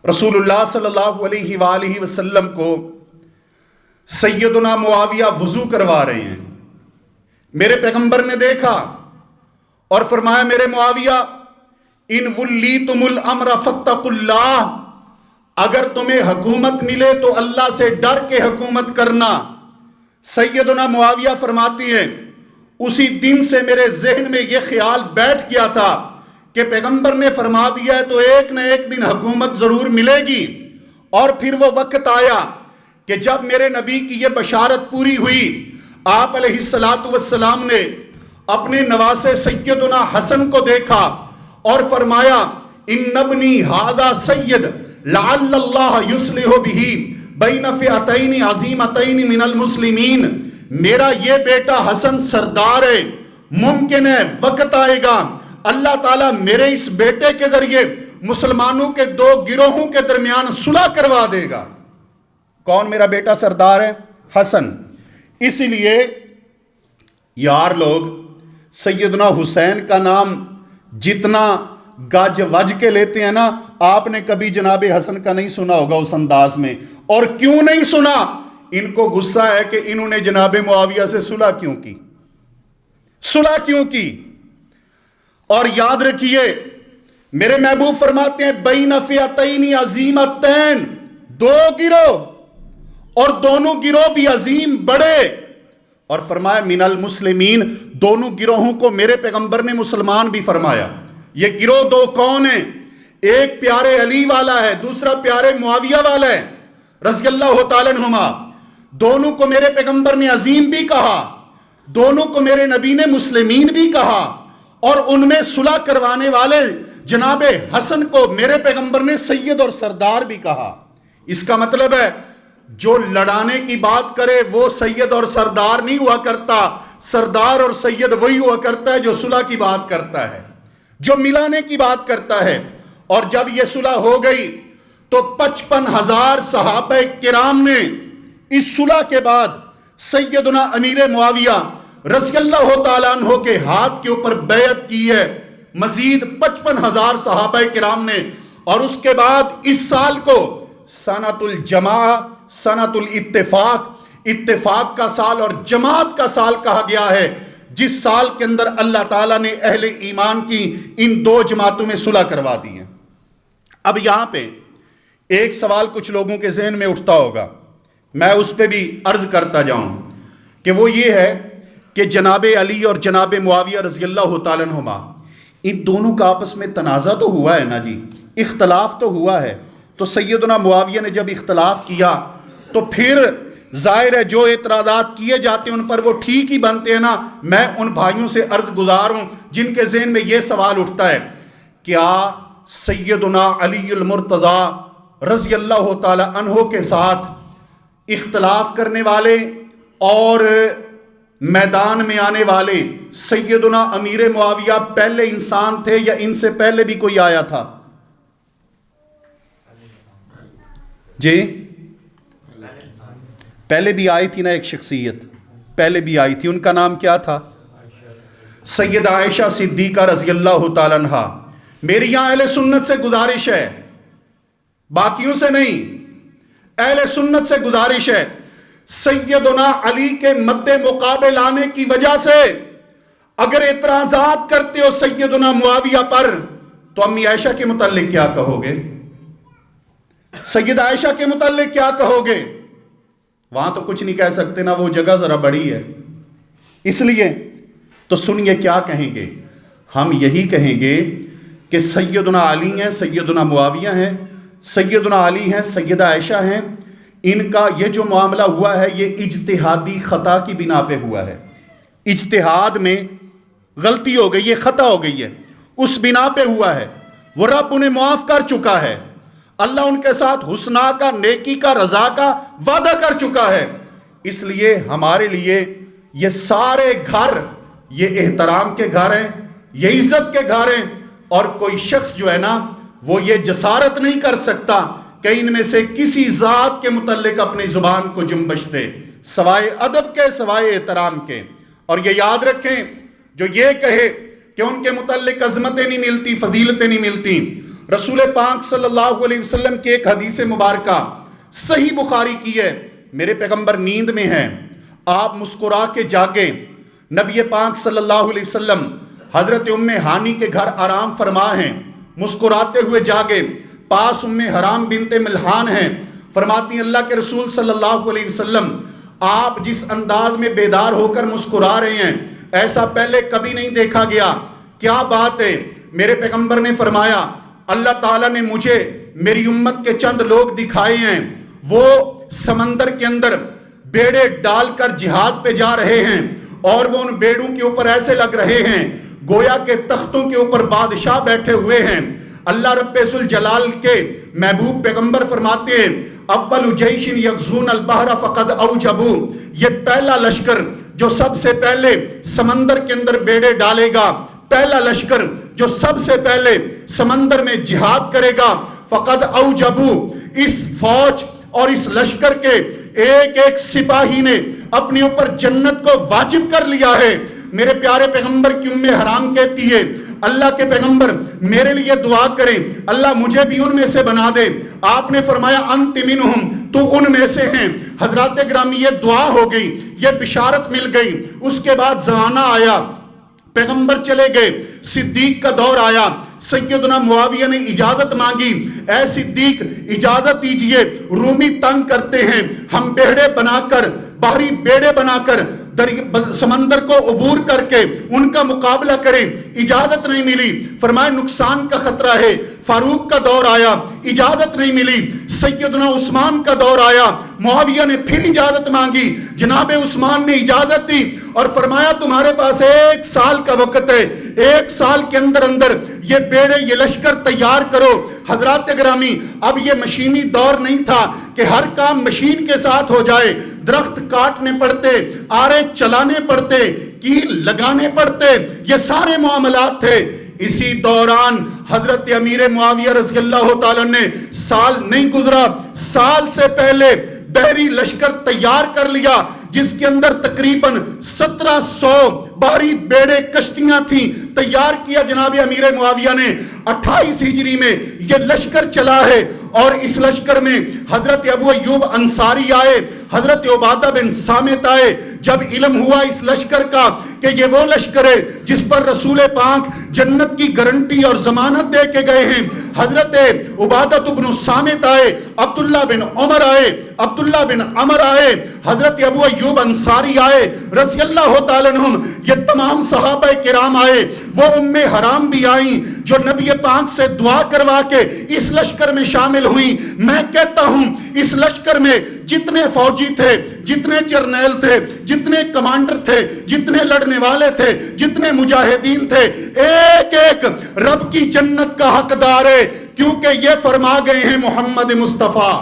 رسول اللہ صلی اللہ علیہ وآلہ وسلم کو سیدنا معاویہ وضو کروا رہے ہیں. میرے پیغمبر نے دیکھا اور فرمایا میرے معاویہ ان ولیتم الامر فاتقوا اللہ، اگر تمہیں حکومت ملے تو اللہ سے ڈر کے حکومت کرنا. سیدنا معاویہ فرماتی ہیں اسی دن سے میرے ذہن میں یہ خیال بیٹھ گیا تھا کہ پیغمبر نے فرما دیا ہے تو ایک نہ ایک دن حکومت ضرور ملے گی. اور پھر وہ وقت آیا کہ جب میرے نبی کی یہ بشارت پوری ہوئی، آپ علیہ السلام نے اپنے نواسے سیدنا حسن کو دیکھا اور فرمایا ان ابنی ھذا سید لعل اللہ یصلح بہ بین فئتین عظیمتین من المسلمین، میرا یہ بیٹا حسن سردار ہے، ممکن ہے وقت آئے گا اللہ تعالیٰ میرے اس بیٹے کے ذریعے مسلمانوں کے دو گروہوں کے درمیان صلح کروا دے گا. کون میرا بیٹا سردار ہے؟ حسن. اسی لیے یار لوگ سیدنا حسین کا نام جتنا گج وج کے لیتے ہیں نا، آپ نے کبھی جناب حسن کا نہیں سنا ہوگا اس انداز میں. اور کیوں نہیں سنا؟ ان کو غصہ ہے کہ انہوں نے جناب معاویہ سے صلح کیوں کی، صلح کیوں کی. اور یاد رکھیے میرے محبوب فرماتے ہیں بین فئتین عظیمتین، دو گروہ اور دونوں گروہ بھی عظیم بڑے، اور فرمایا من المسلمین، دونوں گروہوں کو میرے پیغمبر نے مسلمان بھی فرمایا. یہ گروہ دو کون ہیں؟ ایک پیارے علی والا ہے، دوسرا پیارے معاویہ والا ہے رضی اللہ تعالیٰ عنہما. دونوں کو میرے پیغمبر نے عظیم بھی کہا، دونوں کو میرے نبی نے مسلمین بھی کہا، اور ان میں صلح کروانے والے جناب حسن کو میرے پیغمبر نے سید اور سردار بھی کہا. اس کا مطلب ہے جو لڑانے کی بات کرے وہ سید اور سردار نہیں ہوا کرتا، سردار اور سید وہی ہوا کرتا ہے جو صلح کی بات کرتا ہے، جو ملانے کی بات کرتا ہے. اور جب یہ صلح ہو گئی تو 55,000 صحابہ کرام نے اس صلح کے بعد سیدنا امیر معاویہ رضی اللہ تعالیٰ عنہ کے ہاتھ کے اوپر بیعت کی ہے، مزید 55,000 صحابہ کرام نے. اور اس کے بعد اس سال کو سنۃ الجماع، سنۃ الاتفاق، اتفاق کا سال اور جماعت کا سال کہا گیا ہے، جس سال کے اندر اللہ تعالیٰ نے اہل ایمان کی ان دو جماعتوں میں صلح کروا دی ہے. اب یہاں پہ ایک سوال کچھ لوگوں کے ذہن میں اٹھتا ہوگا، میں اس پہ بھی عرض کرتا جاؤں، کہ وہ یہ ہے کہ جناب علی اور جناب معاویہ رضی اللہ تعالیٰ عنہما، ان دونوں کا آپس میں تنازع تو ہوا ہے نا جی، اختلاف تو ہوا ہے. تو سیدنا معاویہ نے جب اختلاف کیا تو پھر ظاہر ہے جو اعتراضات کیے جاتے ہیں ان پر وہ ٹھیک ہی بنتے ہیں نا. میں ان بھائیوں سے عرض گزار ہوں جن کے ذہن میں یہ سوال اٹھتا ہے، کیا سیدنا علی المرتضی رضی اللہ تعالی عنہ کے ساتھ اختلاف کرنے والے اور میدان میں آنے والے سیدنا امیر معاویہ پہلے انسان تھے یا ان سے پہلے بھی کوئی آیا تھا؟ جی پہلے بھی آئی تھی نا ایک شخصیت، پہلے بھی آئی تھی، ان کا نام کیا تھا؟ سیدہ عائشہ صدیقہ رضی اللہ تعالیٰ عنہا. میری یہاں اہل سنت سے گزارش ہے، باقیوں سے نہیں، اہل سنت سے گزارش ہے، سیدنا علی کے مد مقابل آنے کی وجہ سے اگر اعتراضات کرتے ہو سیدنا معاویہ پر تو امی عائشہ کے متعلق کیا کہو گے؟ سیدہ عائشہ کے متعلق کیا کہو گے؟ وہاں تو کچھ نہیں کہہ سکتے نا، وہ جگہ ذرا بڑی ہے. اس لیے تو سنیے کیا کہیں گے، ہم یہی کہیں گے کہ سیدنا علی ہیں، سیدنا معاویہ ہیں، سیدنا علی ہیں، سیدہ عائشہ ہیں، ان کا یہ جو معاملہ ہوا ہے یہ اجتہادی خطا کی بنا پہ ہوا ہے. اجتہاد میں غلطی ہو گئی ہے، خطا ہو گئی ہے، اس بنا پہ ہوا ہے. وہ رب انہیں معاف کر چکا ہے، اللہ ان کے ساتھ حسنا کا، نیکی کا، رضا کا وعدہ کر چکا ہے. اس لیے ہمارے لیے یہ سارے گھر یہ احترام کے گھر ہیں، یہ عزت کے گھر ہیں، اور کوئی شخص جو ہے نا وہ یہ جسارت نہیں کر سکتا کہ ان میں سے کسی ذات کے متعلق اپنی زبان کو جنبش دے سوائے ادب کے، سوائے احترام کے. اور یہ یاد رکھیں، جو یہ کہے کہ ان کے متعلق عظمتیں نہیں ملتی، فضیلتیں نہیں ملتی، رسول پاک صلی اللہ علیہ وسلم کی ایک حدیث مبارکہ صحیح بخاری کی ہے، میرے پیغمبر نیند میں ہیں، آپ مسکرا کے جاگے، نبی پاک صلی اللہ علیہ وسلم حضرت ام ہانی کے گھر آرام فرما ہیں، مسکراتے ہوئے جاگے، پاس ام حرام بنت ملحان ہیں، فرماتی ہیں اللہ کے رسول صلی اللہ علیہ وسلم آپ جس انداز میں بیدار ہو کر مسکرا رہے ہیں ایسا پہلے کبھی نہیں دیکھا گیا، کیا بات ہے؟ میرے پیغمبر نے فرمایا اللہ تعالیٰ نے مجھے میری امت کے چند لوگ دکھائے ہیں، وہ سمندر کے اندر بیڑے ڈال کر جہاد پہ جا رہے ہیں، اور وہ ان بیڑوں کے اوپر ایسے لگ رہے ہیں گویا کے تختوں کے اوپر بادشاہ بیٹھے ہوئے ہیں. اللہ رب ذوالجلال کے محبوب پیغمبر فرماتے ہیں اول جیش یغزون البحر فقد اوجبوا، یہ پہلا لشکر جو سب سے پہلے سمندر کے اندر بیڑے ڈالے گا، پہلا لشکر جو سب سے پہلے سمندر میں جہاد کرے گا، فقد اوجبوا، اس فوج اور اس لشکر کے ایک ایک سپاہی نے اپنے اوپر جنت کو واجب کر لیا ہے. میرے پیارے پیغمبر کی ام حرام کہتی ہے اللہ کے پیغمبر میرے لیے دعا کریں، اللہ مجھے بھی ان میں سے بنا دے. آپ نے فرمایا انت منہم، تو ان میں سے ہیں. حضرات گرامی یہ دعا ہو گئی، یہ بشارت مل گئی. اس کے بعد زمانہ آیا، پیغمبر چلے گئے، صدیق کا دور آیا، سیدنا معاویہ نے اجازت مانگی، اے صدیق اجازت دیجئے، رومی تنگ کرتے ہیں، ہم بیڑے بنا کر، باہری بیڑے بنا کر سمندر کو عبور کر کے ان کا مقابلہ کریں. اجازت نہیں ملی، فرمائے نقصان کا خطرہ ہے. فاروق کا دور آیا، اجازت نہیں ملی. سیدنا عثمان کا دور آیا، معاویہ نے پھر اجازت مانگی، جناب عثمان نے اجازت دی اور فرمایا تمہارے پاس 1 سال کا وقت ہے، 1 سال کے اندر اندر یہ بیڑے، یہ لشکر تیار کرو. حضرات گرامی اب یہ مشینی دور نہیں تھا کہ ہر کام مشین کے ساتھ ہو جائے، درخت کاٹنے پڑتے، آرے چلانے پڑتے، کیل لگانے پڑتے، یہ سارے معاملات تھے. اسی دوران حضرت امیر معاویہ رضی اللہ تعالیٰ نے سال نہیں گزرا، سال سے پہلے بحری لشکر تیار کر لیا جس کے اندر تقریباً 1700 بحری بیڑے کشتیاں تھیں، تیار کیا جناب امیر معاویہ نے۔ 28 ہجری میں یہ لشکر چلا ہے اور اس لشکر میں حضرت ابو ایوب انصاری آئے، حضرت عبادہ بن صامت آئے۔ جب علم ہوا اس لشکر کا کہ یہ وہ لشکر ہے جس پر رسول پاک جنت کی گارنٹی اور ضمانت دے کے گئے ہیں، حضرت عبادہ بن صامت آئے، عبداللہ بن عمر آئے، عبداللہ بن عمر آئے، حضرت ابو ایوب انصاری آئے رضی اللہ تعالیٰ عنہم، یہ تمام صحابہ کرام آئے۔ وہ ام حرام بھی آئیں جو نبی پاک سے دعا کروا کے اس لشکر میں شامل ہوئیں۔ میں کہتا ہوں اس لشکر میں جتنے فوجی تھے، جتنے جرنیل تھے، جتنے کمانڈر تھے، جتنے لڑنے والے تھے، جتنے مجاہدین تھے، ایک ایک رب کی جنت کا حقدار ہے، کیونکہ یہ فرما گئے ہیں محمد مصطفیٰ۔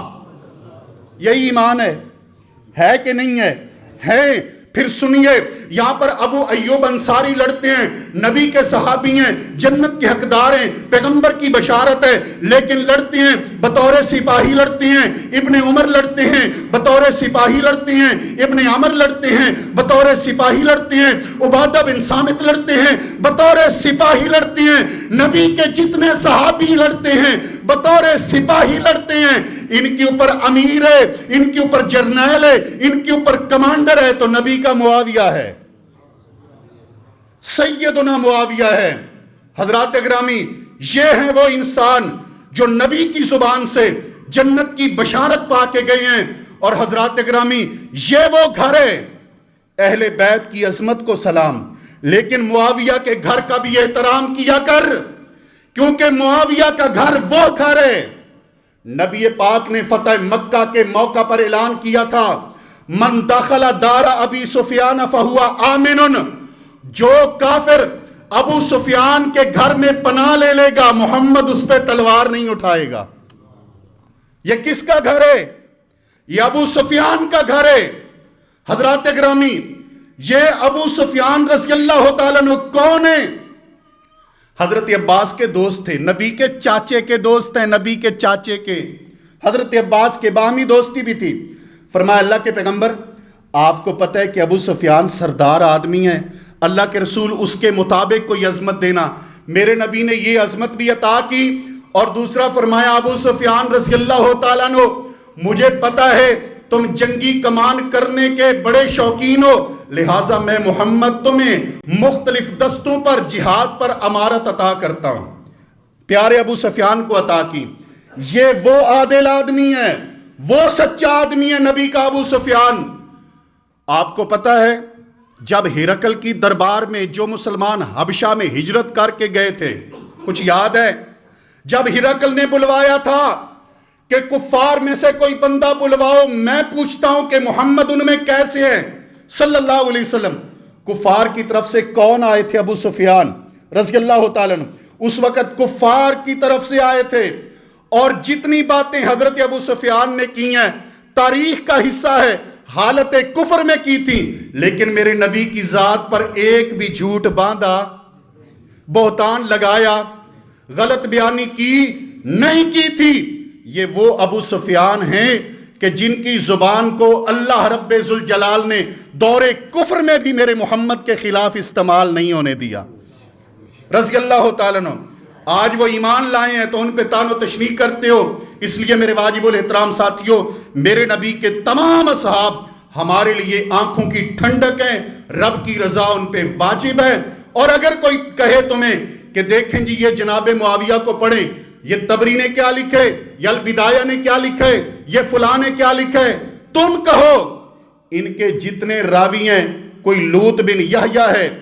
یہی ایمان ہے کہ نہیں ہے؟ پھر سنیے، یہاں پر ابو ایوب انصاری لڑتے ہیں، نبی کے صحابی ہیں، جنت کے حقدار ہیں، پیغمبر کی بشارت ہے، لیکن لڑتے ہیں بطور سپاہی لڑتے ہیں۔ ابن عمر لڑتے ہیں بطور سپاہی لڑتے ہیں، ابن عمر لڑتے ہیں بطور سپاہی لڑتے ہیں، عبادہ بن صامت لڑتے ہیں بطور سپاہی لڑتے ہیں، نبی کے جتنے صحابی لڑتے ہیں بطور سپاہی لڑتے ہیں۔ ان کے اوپر امیر ہے، ان کے اوپر جرنیل ہے، ان کے اوپر کمانڈر ہے تو نبی کا معاویہ ہے، سیدنا معاویہ ہے۔ حضرات گرامی، یہ ہیں وہ انسان جو نبی کی زبان سے جنت کی بشارت پا کے گئے ہیں۔ اور حضرات گرامی، یہ وہ گھر ہے، اہل بیت کی عظمت کو سلام، لیکن معاویہ کے گھر کا بھی احترام کیا کر، کیونکہ معاویہ کا گھر وہ گھر ہے۔ نبی پاک نے فتح مکہ کے موقع پر اعلان کیا تھا، من دخل دار ابی سفیان فہو آمن، جو کافر ابو سفیان کے گھر میں پناہ لے لے گا محمد اس پہ تلوار نہیں اٹھائے گا۔ یہ کس کا گھر ہے؟ یہ ابو سفیان کا گھر ہے۔ حضرات گرامی، یہ ابو سفیان رضی اللہ تعالیٰ عنہ کون ہے؟ حضرت عباس کے دوست تھے، نبی کے چاچے کے دوست ہیں، نبی کے چاچے کے۔ حضرت عباس کے باہمی دوستی بھی تھی۔ فرمایا اللہ کے پیغمبر، آپ کو پتہ ہے کہ ابو سفیان سردار آدمی ہے، اللہ کے رسول اس کے مطابق کوئی عظمت دینا۔ میرے نبی نے یہ عظمت بھی عطا کی۔ اور دوسرا فرمایا ابو سفیان رضی اللہ تعالیٰ عنہ، مجھے پتہ ہے تم جنگی کمان کرنے کے بڑے شوقین ہو، لہٰذا میں محمد تمہیں مختلف دستوں پر جہاد پر امارت عطا کرتا ہوں۔ پیارے ابو سفیان کو عطا کی۔ یہ وہ عادل آدمی ہے، وہ سچا آدمی ہے نبی کا ابو سفیان۔ آپ کو پتہ ہے جب ہرقل کی دربار میں جو مسلمان حبشہ میں ہجرت کر کے گئے تھے، کچھ یاد ہے؟ جب ہرقل نے بلوایا تھا کہ کفار میں سے کوئی بندہ بلواؤ، میں پوچھتا ہوں کہ محمد ان میں کیسے ہیں صلی اللہ علیہ وسلم، کفار کی طرف سے کون آئے تھے؟ ابو سفیان رضی اللہ تعالیٰ عنہ اس وقت کفار کی طرف سے آئے تھے۔ اور جتنی باتیں حضرت ابو سفیان نے کی ہیں تاریخ کا حصہ ہے، حالت کفر میں کی تھی، لیکن میرے نبی کی ذات پر ایک بھی جھوٹ باندھا، بہتان لگایا، غلط بیانی کی نہیں کی تھی۔ یہ وہ ابو سفیان ہیں کہ جن کی زبان کو اللہ رب ذوالجلال نے دور کفر میں بھی میرے محمد کے خلاف استعمال نہیں ہونے دیا رضی اللہ تعالیٰ عنہ۔ آج وہ ایمان لائے ہیں تو ان پہ تان و تشنیع کرتے ہو۔ اس لیے میرے واجب الاحترام ساتھیوں، میرے نبی کے تمام اصحاب ہمارے لیے آنکھوں کی ٹھنڈک ہیں، رب کی رضا ان پہ واجب ہے۔ اور اگر کوئی کہے تمہیں کہ دیکھیں جی یہ جناب معاویہ کو پڑھیں، یہ طبری نے کیا لکھے، یا البدایہ نے کیا لکھے، یہ فلاں نے کیا لکھے، تم کہو ان کے جتنے راوی ہیں، کوئی لوط بن یحییٰ ہے،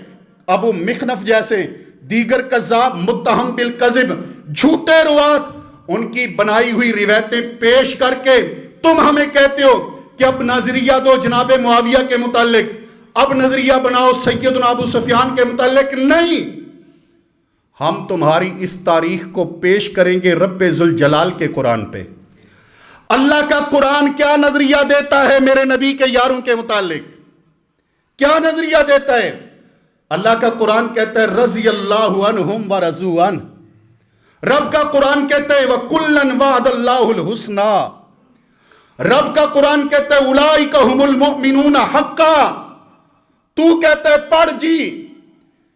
ابو مخنف جیسے دیگر کذاب متہم بالکذب، جھوٹے روات، ان کی بنائی ہوئی روایتیں پیش کر کے تم ہمیں کہتے ہو کہ اب نظریہ دو جناب معاویہ کے متعلق، اب نظریہ بناؤ سیدنا ابو سفیان کے متعلق۔ نہیں، ہم تمہاری اس تاریخ کو پیش کریں گے رب ذوالجلال کے قرآن پہ۔ اللہ کا قرآن کیا نظریہ دیتا ہے میرے نبی کے یاروں کے متعلق؟ کیا نظریہ دیتا ہے؟ اللہ کا قرآن کہتا ہے رضی اللہ عنہم ورضوا عنہ. رب کا قرآن کہتا ہے وَكُلًّا وَعَدَ اللَّهُ الْحُسْنَى. رب کا قرآن کہتا ہے اولئک هم المؤمنون حقا. تو کہتا ہے پڑھ جی.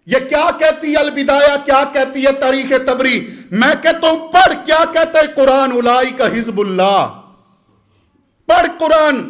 یہ کیا کہتی ہے البدایہ، کیا کہتی ہے تاریخ طبری؟ میں کہتا ہوں پڑھ کیا کہتا ہے قرآن، اولئک حزب اللہ. پڑھ قرآن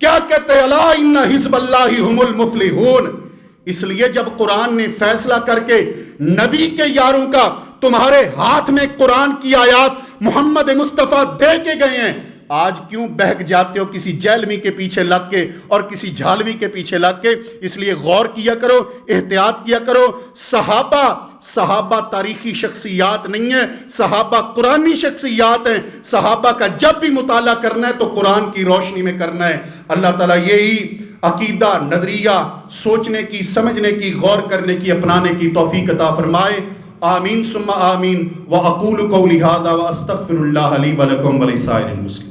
کیا کہتے ہیں، الا ان حزب اللہ هم المفلحون. اس لیے جب قرآن نے فیصلہ کر کے نبی کے یاروں کا تمہارے ہاتھ میں قرآن کی آیات محمد مصطفیٰ دے کے گئے ہیں، آج کیوں بہک جاتے ہو کسی جہلمی کے پیچھے لگ کے اور کسی جھالوی کے پیچھے لگ کے؟ اس لیے غور کیا کرو، احتیاط کیا کرو. صحابہ تاریخی شخصیات نہیں ہیں، صحابہ قرآنی شخصیات ہیں. صحابہ کا جب بھی مطالعہ کرنا ہے تو قرآن کی روشنی میں کرنا ہے. اللہ تعالیٰ یہی عقیدہ، نظریہ سوچنے کی، سمجھنے کی، غور کرنے کی، اپنانے کی توفیق عطا فرمائے. آمین ثم آمین. وأقول قولي هذا وأستغفر الله لي ولكم ولسائر المسلمين.